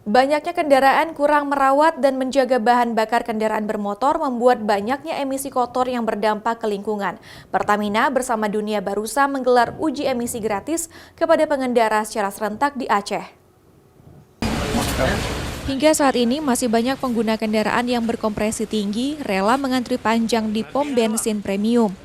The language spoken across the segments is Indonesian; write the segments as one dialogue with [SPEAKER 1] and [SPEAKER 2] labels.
[SPEAKER 1] Banyaknya kendaraan kurang merawat dan menjaga bahan bakar kendaraan bermotor membuat banyaknya emisi kotor yang berdampak ke lingkungan. Pertamina bersama Dunia Barusa menggelar uji emisi gratis kepada pengendara secara serentak di Aceh. Hingga saat ini masih banyak pengguna kendaraan yang berkompresi tinggi rela mengantri panjang di pom bensin premium.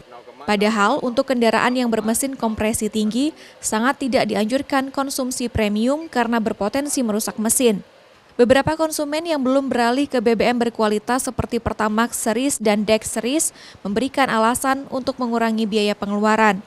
[SPEAKER 1] Padahal untuk kendaraan yang bermesin kompresi tinggi sangat tidak dianjurkan konsumsi premium karena berpotensi merusak mesin. Beberapa konsumen yang belum beralih ke BBM berkualitas seperti Pertamax Series dan Dex Series memberikan alasan untuk mengurangi biaya pengeluaran.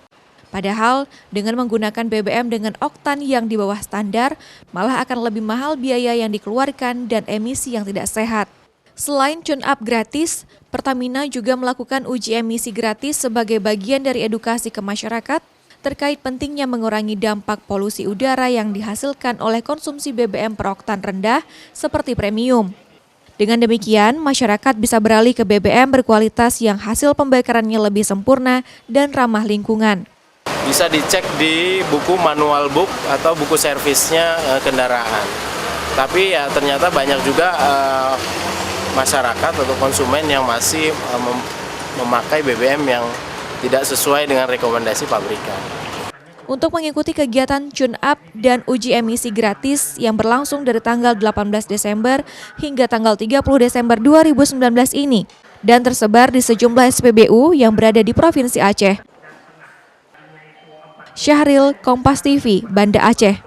[SPEAKER 1] Padahal dengan menggunakan BBM dengan oktan yang di bawah standar, malah akan lebih mahal biaya yang dikeluarkan dan emisi yang tidak sehat. Selain tune-up gratis, Pertamina juga melakukan uji emisi gratis sebagai bagian dari edukasi ke masyarakat terkait pentingnya mengurangi dampak polusi udara yang dihasilkan oleh konsumsi BBM beroktan rendah seperti premium. Dengan demikian, masyarakat bisa beralih ke BBM berkualitas yang hasil pembakarannya lebih sempurna dan ramah lingkungan.
[SPEAKER 2] Bisa dicek di buku manual book atau buku servisnya kendaraan. Tapi ya ternyata banyak juga masyarakat atau konsumen yang masih memakai BBM yang tidak sesuai dengan rekomendasi pabrikan.
[SPEAKER 1] Untuk mengikuti kegiatan tune-up dan uji emisi gratis yang berlangsung dari tanggal 18 Desember hingga tanggal 30 Desember 2019 ini dan tersebar di sejumlah SPBU yang berada di Provinsi Aceh. Syahril, Kompas TV, Banda Aceh.